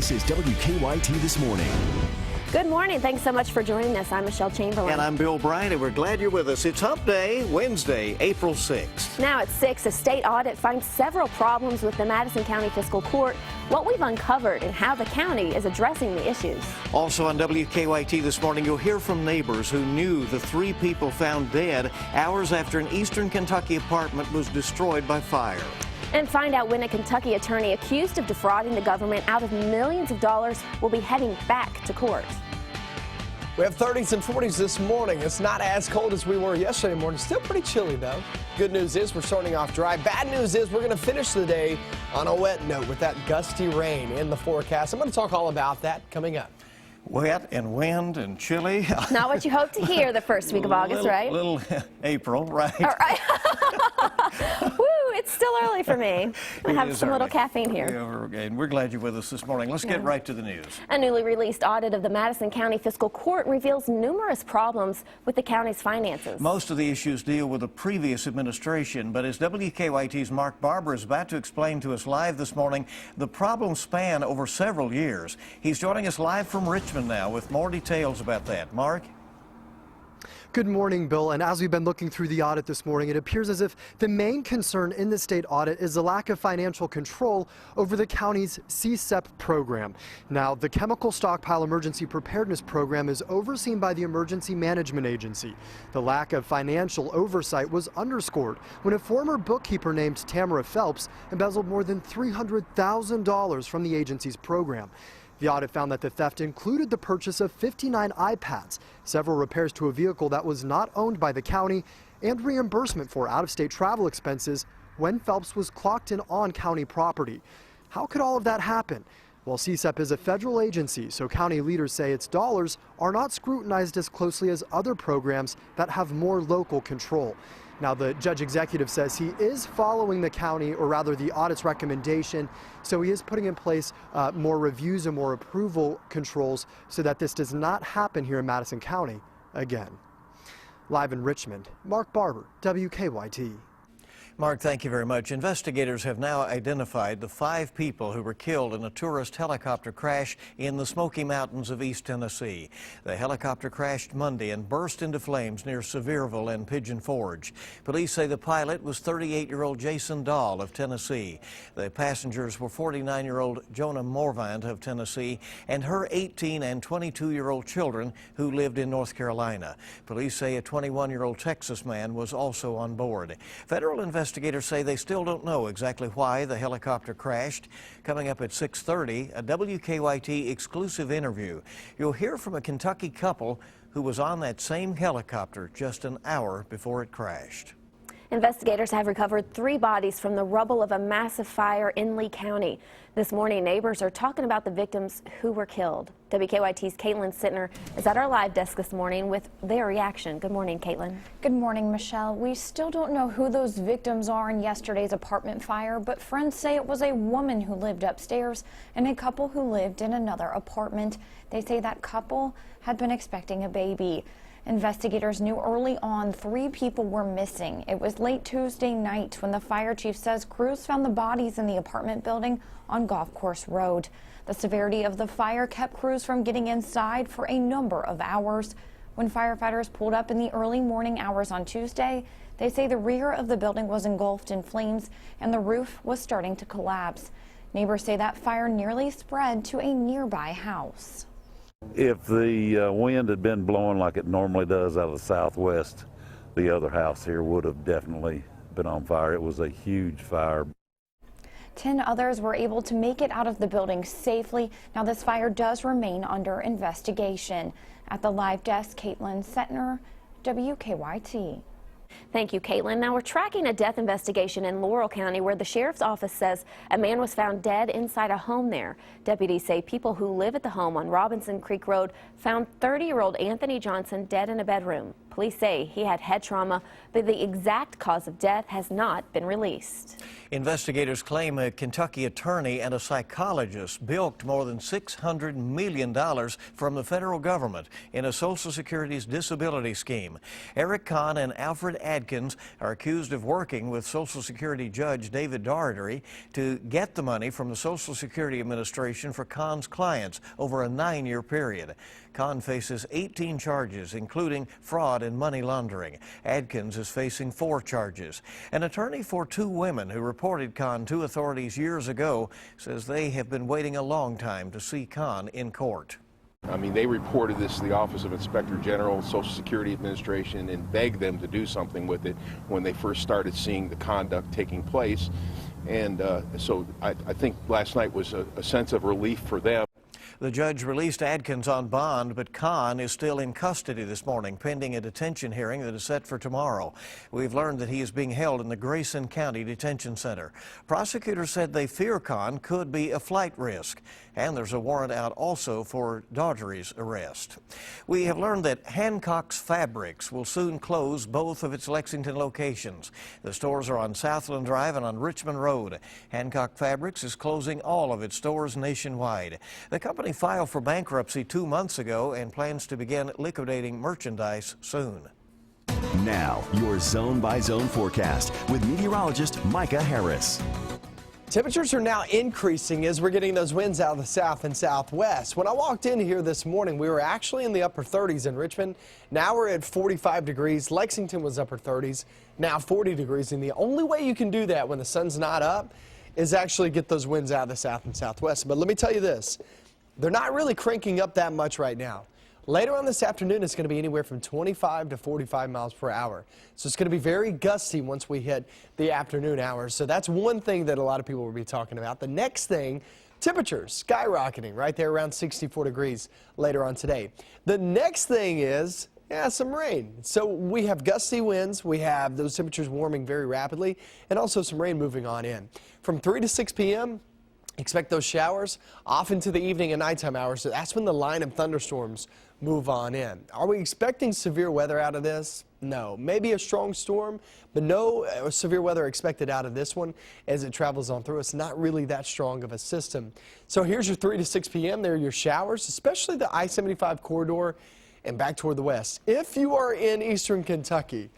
This is WKYT This Morning. Good morning. Thanks so much for joining us. I'm Michelle Chamberlain. And I'm Bill Bryant, and we're glad you're with us. It's Hump Day, Wednesday, April 6th. Now at 6, a state audit finds several problems with the Madison County Fiscal Court, what we've uncovered, and how the county is addressing the issues. Also on WKYT this morning, you'll hear from neighbors who knew the 3 people found dead hours after an eastern Kentucky apartment was destroyed by fire. And find out when a Kentucky attorney accused of defrauding the government out of millions of dollars will be heading back to court. We have 30s and 40s this morning. It's not as cold as we were yesterday morning. Still pretty chilly, though. Good news is we're starting off dry. Bad news is we're going to finish the day on a wet note with that gusty rain in the forecast. I'm going to talk all about that coming up. Wet and wind and chilly. Not what you hope to hear the first week of August, right? Little April, right? All right. Woo, it's still early for me. I have some little caffeine here. Yeah, we're glad you're with us this morning. Let's get right to the news. A newly released audit of the Madison County Fiscal Court reveals numerous problems with the county's finances. Most of the issues deal with the previous administration, but as WKYT's Mark Barber is about to explain to us live this morning, the problems span over several years. He's joining us live from Richmond now with more details about that. Mark? Good morning, Bill. And as we've been looking through the audit this morning, it appears as if the main concern in the state audit is the lack of financial control over the county's CSEP program. Now, the Chemical Stockpile Emergency Preparedness Program is overseen by the Emergency Management Agency. The lack of financial oversight was underscored when a former bookkeeper named Tamara Phelps embezzled more than $300,000 from the agency's program. The audit found that the theft included the purchase of 59 iPads, several repairs to a vehicle that was not owned by the county, and reimbursement for out-of-state travel expenses when Phelps was clocked in on county property. How could all of that happen? Well, CSEP is a federal agency, so county leaders say its dollars are not scrutinized as closely as other programs that have more local control. Now, the judge executive says he is following the county, or rather the audit's recommendation, so he is putting in place more reviews and more approval controls so that this does not happen here in Madison County again. Live in Richmond, Mark Barber, WKYT. Mark, thank you very much. Investigators have now identified the 5 people who were killed in a tourist helicopter crash in the Smoky Mountains of East Tennessee. The helicopter crashed Monday and burst into flames near Sevierville and Pigeon Forge. Police say the pilot was 38-year-old Jason Dahl of Tennessee. The passengers were 49-year-old Jonah Morvant of Tennessee and her 18 and 22-year-old children who lived in North Carolina. Police say a 21-year-old Texas man was also on board. Federal investigators say they still don't know exactly why the helicopter crashed. Coming up at 6:30, a WKYT exclusive interview. You'll hear from a Kentucky couple who was on that same helicopter just an hour before it crashed. Investigators have recovered 3 bodies from the rubble of a massive fire in Lee County. This morning, neighbors are talking about the victims who were killed. WKYT's Caitlin Sittner is at our live desk this morning with their reaction. Good morning, Caitlin. Good morning, Michelle. We still don't know who those victims are in yesterday's apartment fire, but friends say it was a woman who lived upstairs and a couple who lived in another apartment. They say that couple had been expecting a baby. Investigators knew early on 3 people were missing. It was late Tuesday night when the fire chief says crews found the bodies in the apartment building on Golf Course Road. The severity of the fire kept crews from getting inside for a number of hours. When firefighters pulled up in the early morning hours on Tuesday, they say the rear of the building was engulfed in flames and the roof was starting to collapse. Neighbors say that fire nearly spread to a nearby house. If the wind had been blowing like it normally does out of the southwest, the other house here would have definitely been on fire. It was a huge fire. 10 others were able to make it out of the building safely. Now this fire does remain under investigation. At the live desk, Caitlin Sittner, WKYT. Thank you, Caitlin. Now we're tracking a death investigation in Laurel County where the sheriff's office says a man was found dead inside a home there. Deputies say people who live at the home on Robinson Creek Road found 30-year-old Anthony Johnson dead in a bedroom. Police say he had head trauma, but the exact cause of death has not been released. Investigators claim a Kentucky attorney and a psychologist bilked more than $600 million from the federal government in a Social Security's disability scheme. Eric Kahn and Alfred Adkins are accused of working with Social Security Judge David Daugherty to get the money from the Social Security Administration for Kahn's clients over a 9-year period. Kahn faces 18 charges, including fraud and money laundering. Adkins is facing 4 charges. An attorney for 2 women who reported Kahn to authorities years ago says they have been waiting a long time to see Kahn in court. I mean, they reported this to the Office of Inspector General, Social Security Administration, and begged them to do something with it when they first started seeing the conduct taking place. And so I think last night was a sense of relief for them. The judge released Adkins on bond, but Kahn is still in custody this morning, pending a detention hearing that is set for tomorrow. We've learned that he is being held in the Grayson County Detention Center. Prosecutors said they fear Kahn could be a flight risk, and there's a warrant out also for Daugherty's arrest. We have learned that Hancock's Fabrics will soon close both of its Lexington locations. The stores are on Southland Drive and on Richmond Road. Hancock Fabrics is closing all of its stores nationwide. The company filed for bankruptcy 2 months ago and plans to begin liquidating merchandise soon. Now, your zone-by-zone forecast with meteorologist Micah Harris. Temperatures are now increasing as we're getting those winds out of the south and southwest. When I walked in here this morning, we were actually in the upper 30s in Richmond. Now we're at 45 degrees. Lexington was upper 30s, now 40 degrees. And the only way you can do that when the sun's not up is actually get those winds out of the south and southwest. But let me tell you this, they're not really cranking up that much right now. Later on this afternoon, it's going to be anywhere from 25 to 45 miles per hour. So it's going to be very gusty once we hit the afternoon hours. So that's one thing that a lot of people will be talking about. The next thing, temperatures skyrocketing right there around 64 degrees later on today. The next thing is, some rain. So we have gusty winds. We have those temperatures warming very rapidly and also some rain moving on in. From 3 to 6 p.m., expect those showers off into the evening and nighttime hours. So that's when the line of thunderstorms move on in. Are we expecting severe weather out of this? No. Maybe a strong storm, but no severe weather expected out of this one as it travels on through. It's not really that strong of a system. So here's your 3 to 6 p.m. There are your showers, especially the I-75 corridor and back toward the west. If you are in eastern Kentucky,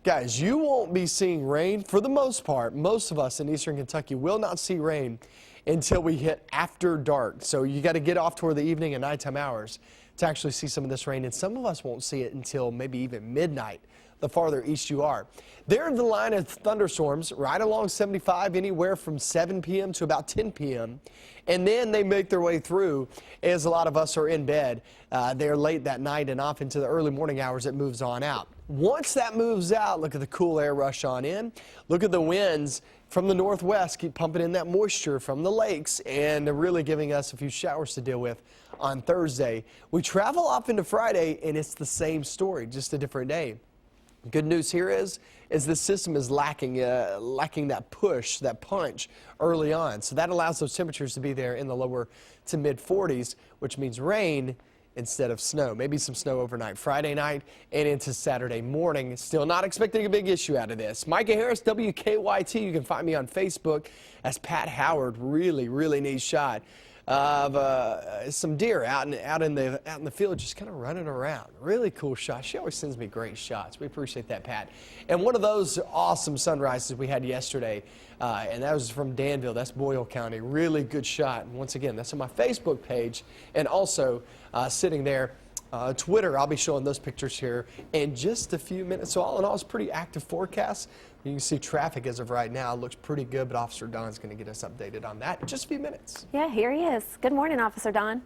guys, you won't be seeing rain for the most part. Most of us in eastern Kentucky will not see rain until we hit after dark. So you got to get off toward the evening and nighttime hours to actually see some of this rain. And some of us won't see it until maybe even midnight, the farther east you are. They're in the line of thunderstorms right along 75, anywhere from 7 p.m. to about 10 p.m. And then they make their way through as a lot of us are in bed. They're late that night and off into the early morning hours. It moves on out. Once that moves out, look at the cool air rush on in. Look at the winds from the northwest keep pumping in that moisture from the lakes, and they're really giving us a few showers to deal with on Thursday. We travel off into Friday, and it's the same story, just a different day. Good news here is the system is lacking that push, that punch early on. So that allows those temperatures to be there in the lower to mid 40s, which means rain instead of snow. Maybe some snow overnight Friday night and into Saturday morning. Still not expecting a big issue out of this. Micah Harris, WKYT. You can find me on Facebook as Pat Howard. Really, really neat shot of some deer out in the field just kind of running around. Really cool shot. She always sends me great shots. We appreciate that, Pat. And one of those awesome sunrises we had yesterday, and that was from Danville. That's Boyle County. Really good shot. And once again, that's on my Facebook page, and also sitting there. Twitter, I'll be showing those pictures here in just a few minutes. So all in all, it's a pretty active forecast. You can see traffic as of right now looks pretty good, but Officer Don's going to get us updated on that in just a few minutes. Yeah, here he is. Good morning, Officer Don.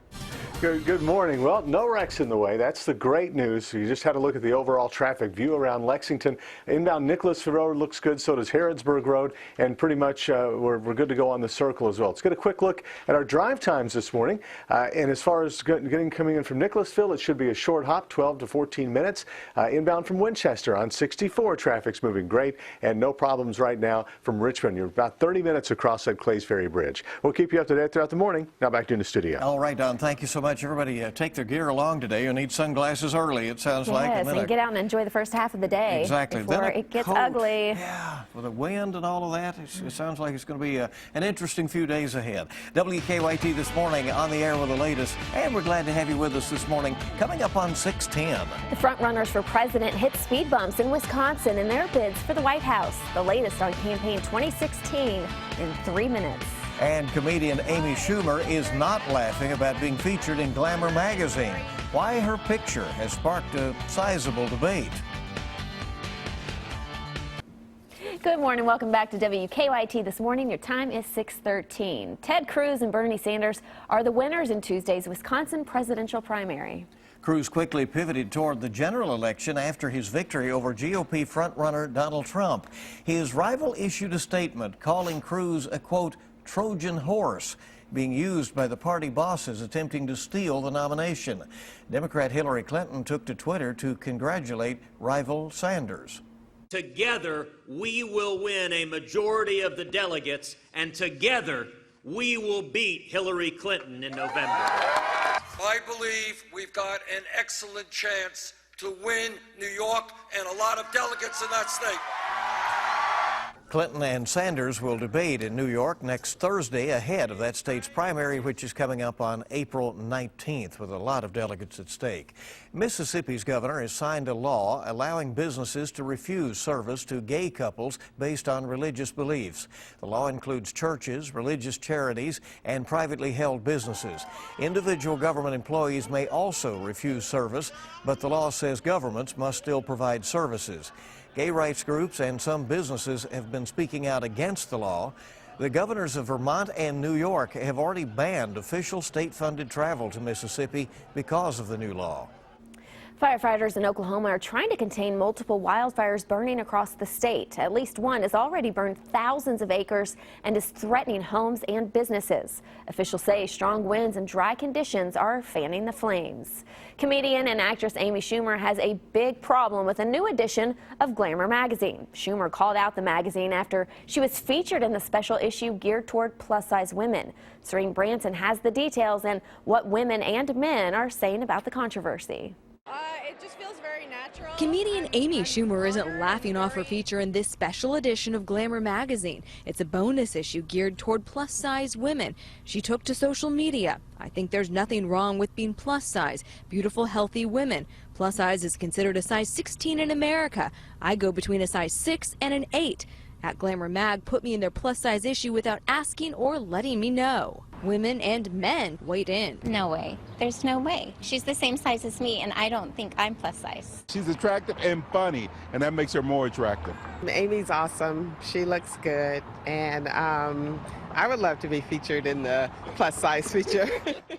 Good morning. Well, no wrecks in the way. That's the great news. You just had to look at the overall traffic view around Lexington. Inbound Nicholasville Road looks good, so does Harrodsburg Road, and pretty much we're good to go on the circle as well. Let's get a quick look at our drive times this morning. And as far as coming in from Nicholasville, it should be a short hop, 12 to 14 minutes. Inbound from Winchester on 64, traffic's moving great. and no problems right now from Richmond. You're about 30 minutes across that Clays Ferry Bridge. We'll keep you up to date throughout the morning. Now back to you in the studio. All right, Don, thank you so much. Everybody take their gear along today. You need sunglasses early, it sounds like. Yes, and get out and enjoy the first half of the day. Exactly. Before it gets ugly. Yeah, with the wind and all of that, it sounds like it's going to be an interesting few days ahead. WKYT this morning on the air with the latest, and we're glad to have you with us this morning. Coming up on 6:10. The front runners for president hit speed bumps in Wisconsin in their bids for the White House. The latest on campaign 2016 in 3 minutes. And comedian Amy Schumer is not laughing about being featured in Glamour magazine. Why her picture has sparked a sizable debate. Good morning. Welcome back to WKYT this morning. Your time is 6:13. Ted Cruz and Bernie Sanders are the winners in Tuesday's Wisconsin presidential primary. Cruz quickly pivoted toward the general election after his victory over GOP frontrunner Donald Trump. His rival issued a statement calling Cruz a, quote, Trojan horse, being used by the party bosses attempting to steal the nomination. Democrat Hillary Clinton took to Twitter to congratulate rival Sanders. Together, we will win a majority of the delegates, and together, we will beat Hillary Clinton in November. I believe we've got an excellent chance to win New York and a lot of delegates in that state. Clinton and Sanders will debate in New York next Thursday ahead of that state's primary, which is coming up on April 19th with a lot of delegates at stake. Mississippi's governor has signed a law allowing businesses to refuse service to gay couples based on religious beliefs. The law includes churches, religious charities, and privately held businesses. Individual government employees may also refuse service, but the law says governments must still provide services. Gay rights groups and some businesses have been speaking out against the law. The governors of Vermont and New York have already banned official state-funded travel to Mississippi because of the new law. Firefighters in Oklahoma are trying to contain multiple wildfires burning across the state. At least one has already burned thousands of acres and is threatening homes and businesses. Officials say strong winds and dry conditions are fanning the flames. Comedian and actress Amy Schumer has a big problem with a new edition of Glamour magazine. Schumer called out the magazine after she was featured in the special issue geared toward plus-size women. Serene Branson has the details and what women and men are saying about the controversy. It just feels very natural. Comedian Amy Schumer isn't laughing off her feature in this special edition of Glamour magazine. It's a bonus issue geared toward plus-size women. She took to social media. I think there's nothing wrong with being plus-size, beautiful, healthy women. Plus-size is considered a size 16 in America. I go between a size 6 and an 8. At Glamour Mag put me in their plus-size issue without asking or letting me know. Women and men weighed in. No way. There's no way. She's the same size as me, and I don't think I'm plus size. She's attractive and funny, and that makes her more attractive. Amy's awesome. She looks good, and I would love to be featured in the plus size feature.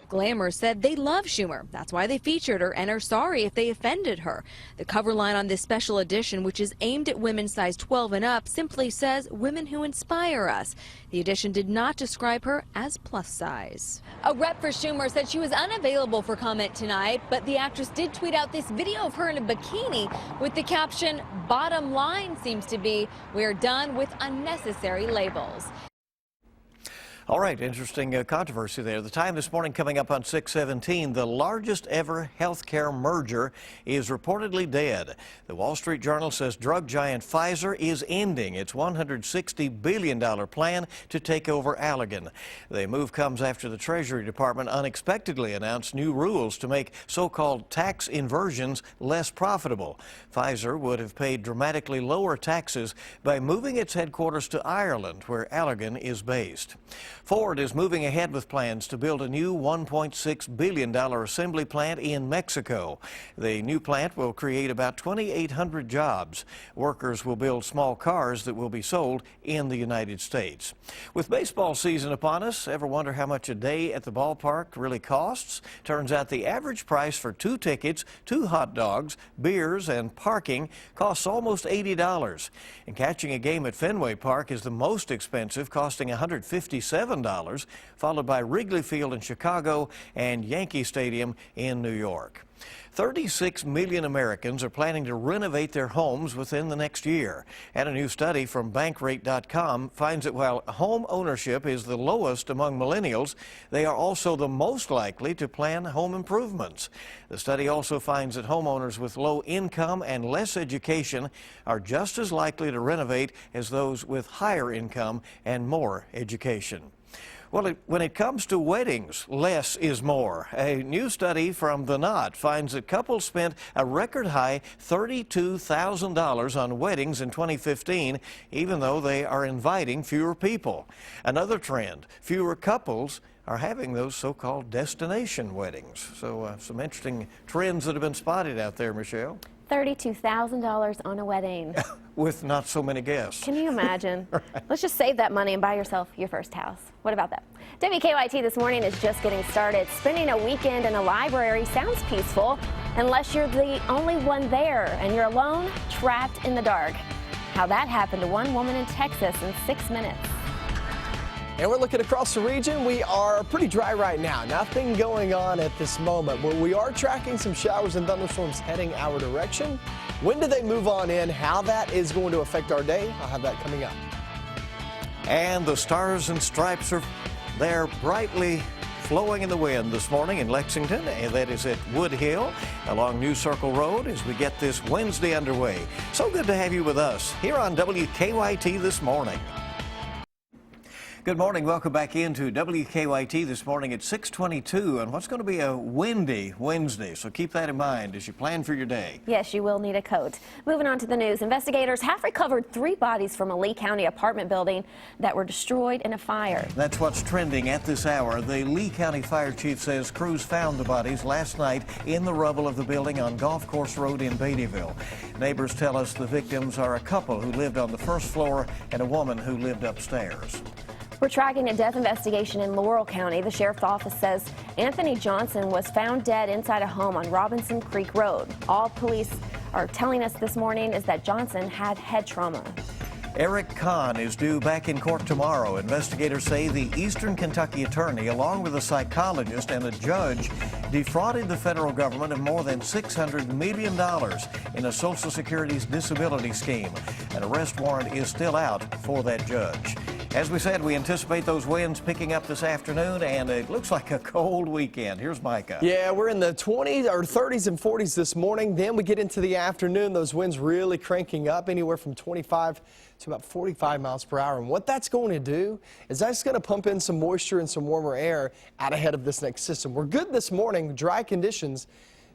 Glamour said they love Schumer. That's why they featured her and are sorry if they offended her. The cover line on this special edition, which is aimed at women size 12 and up, simply says women who inspire us. The edition did not describe her as plus size. A rep for Schumer said she was unavailable for comment tonight, but the actress did tweet out this video of her in a bikini with the caption, "Bottom line seems to be, we're done with unnecessary labels." All right, interesting controversy there. The time this morning coming up on 6:17, the largest ever healthcare merger is reportedly dead. The Wall Street Journal says drug giant Pfizer is ending its $160 billion plan to take over Allergan. The move comes after the Treasury Department unexpectedly announced new rules to make so-called tax inversions less profitable. Pfizer would have paid dramatically lower taxes by moving its headquarters to Ireland, where Allergan is based. Ford is moving ahead with plans to build a new $1.6 billion assembly plant in Mexico. The new plant will create about 2,800 jobs. Workers will build small cars that will be sold in the United States. With baseball season upon us, ever wonder how much a day at the ballpark really costs? Turns out the average price for 2 tickets, 2 hot dogs, beers, and parking costs almost $80. And catching a game at Fenway Park is the most expensive, costing $157, followed by Wrigley Field in Chicago and Yankee Stadium in New York. 36 million Americans are planning to renovate their homes within the next year. And a new study from Bankrate.com finds that while home ownership is the lowest among millennials, they are also the most likely to plan home improvements. The study also finds that homeowners with low income and less education are just as likely to renovate as those with higher income and more education. Well, when it comes to weddings, less is more. A new study from The Knot finds that couples spent a record high $32,000 on weddings in 2015, even though they are inviting fewer people. Another trend, fewer couples are having those so-called destination weddings. So some interesting trends that have been spotted out there, Michelle. $32,000 on a wedding. With not so many guests. Can you imagine? Right. Let's just save that money and buy yourself your first house. What about that? WKYT This Morning is just getting started. Spending a weekend in a library sounds peaceful unless you're the only one there and you're alone, trapped in the dark. How that happened to one woman in Texas in 6 minutes. And we're looking across the region. We are pretty dry right now. Nothing going on at this moment, but we are tracking some showers and thunderstorms heading our direction. When do they move on in? How that is going to affect our day? I'll have that coming up. And the stars and stripes are there brightly flowing in the wind this morning in Lexington, and that is at Wood Hill along New Circle Road as we get this Wednesday underway. So good to have you with us here on WKYT This Morning. Good morning. Welcome back into WKYT This Morning at 6:22 on what's going to be a windy Wednesday. So keep that in mind as you plan for your day. Yes, you will need a coat. Moving on to the news. Investigators have recovered 3 bodies from a Lee County apartment building that were destroyed in a fire. That's what's trending at this hour. The Lee County Fire Chief says crews found the bodies last night in the rubble of the building on Golf Course Road in Beattyville. Neighbors tell us the victims are a couple who lived on the first floor and a woman who lived upstairs. We're tracking a death investigation in Laurel County. The sheriff's office says Anthony Johnson was found dead inside a home on Robinson Creek Road. All police are telling us this morning is that Johnson had head trauma. Eric Kahn is due back in court tomorrow. Investigators say the Eastern Kentucky attorney, along with a psychologist and a judge, defrauded the federal government of more than $600 million in a Social Security's disability scheme. An arrest warrant is still out for that judge. As we said, we anticipate those winds picking up this afternoon, and it looks like a cold weekend. Here's Micah. Yeah, we're in the 20s or 30s and 40s this morning. Then we get into the afternoon, those winds really cranking up anywhere from 25 to about 45 miles per hour. And what that's going to do is that's going to pump in some moisture and some warmer air out ahead of this next system. We're good this morning, dry conditions.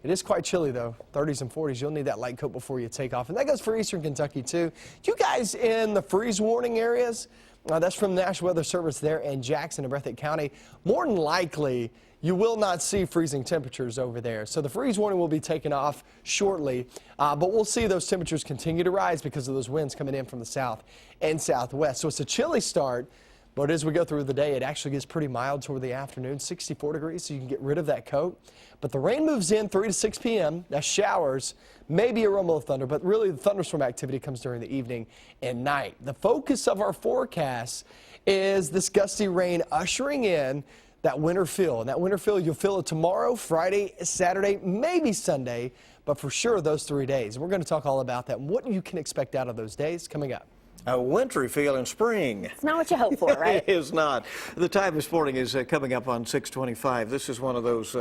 It is quite chilly, though, 30s and 40s. You'll need that light coat before you take off. And that goes for Eastern Kentucky, too. You guys in the freeze warning areas, that's from the National Weather Service there in Jackson and Breathitt County. More than likely, you will not see freezing temperatures over there. So the freeze warning will be taken off shortly, but we'll see those temperatures continue to rise because of those winds coming in from the south and southwest. So it's a chilly start. But as we go through the day, it actually gets pretty mild toward the afternoon, 64 degrees, so you can get rid of that coat. But the rain moves in 3 to 6 p.m. That's showers, maybe a rumble of thunder, but really the thunderstorm activity comes during the evening and night. The focus of our forecast is this gusty rain ushering in that winter feel. And that winter feel, you'll feel it tomorrow, Friday, Saturday, maybe Sunday, but for sure those 3 days. We're going to talk all about that and what you can expect out of those days coming up. A wintry feel in spring. It's not what you hope for, right? It is not. The time this morning is coming up on 6:25. This is one of those,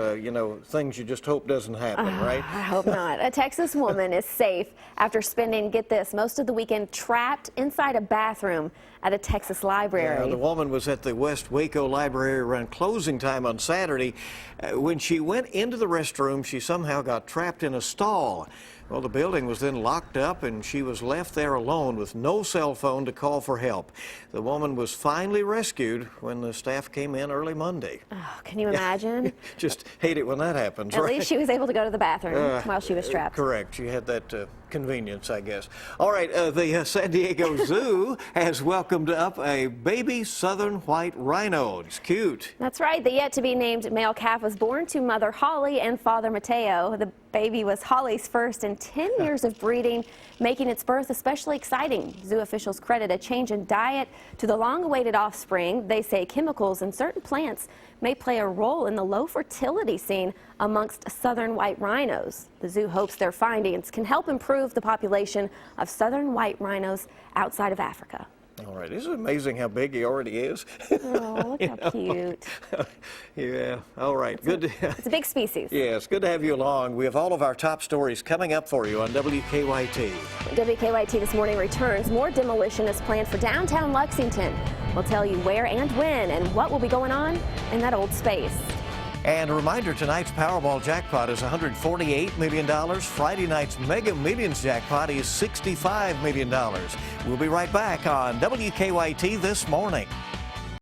things you just hope doesn't happen, right? I hope not. A Texas woman is safe after spending, get this, most of the weekend trapped inside a bathroom at a Texas library. Yeah, the woman was at the West Waco Library around closing time on Saturday. When she went into the restroom, she somehow got trapped in a stall. Well, the building was then locked up, and she was left there alone with no cell phone to call for help. The woman was finally rescued when the staff came in early Monday. Oh, can you imagine? Just hate it when that happens, At right? least she was able to go to the bathroom while she was trapped. Correct. She had that convenience, I guess. All right, the San Diego Zoo has welcomed up a baby southern white rhino. It's cute. That's right. The yet-to-be-named male calf was born to mother Holly and father Mateo. The baby was Holly's first in 10 years of breeding, making its birth especially exciting. Zoo officials credit a change in diet to the long-awaited offspring. They say chemicals in certain plants may play a role in the low fertility seen amongst southern white rhinos. The zoo hopes their findings can help improve the population of southern white rhinos outside of Africa. All right, isn't it amazing how big he already is? Oh, look how cute. Yeah, all right. It's a big species. Yeah, it's good to have you along. We have all of our top stories coming up for you on WKYT. WKYT This Morning returns. More demolition is planned for downtown Lexington. We'll tell you where and when and what will be going on in that old space. And a reminder, tonight's Powerball jackpot is $148 million. Friday night's Mega Millions jackpot is $65 million. We'll be right back on WKYT This Morning.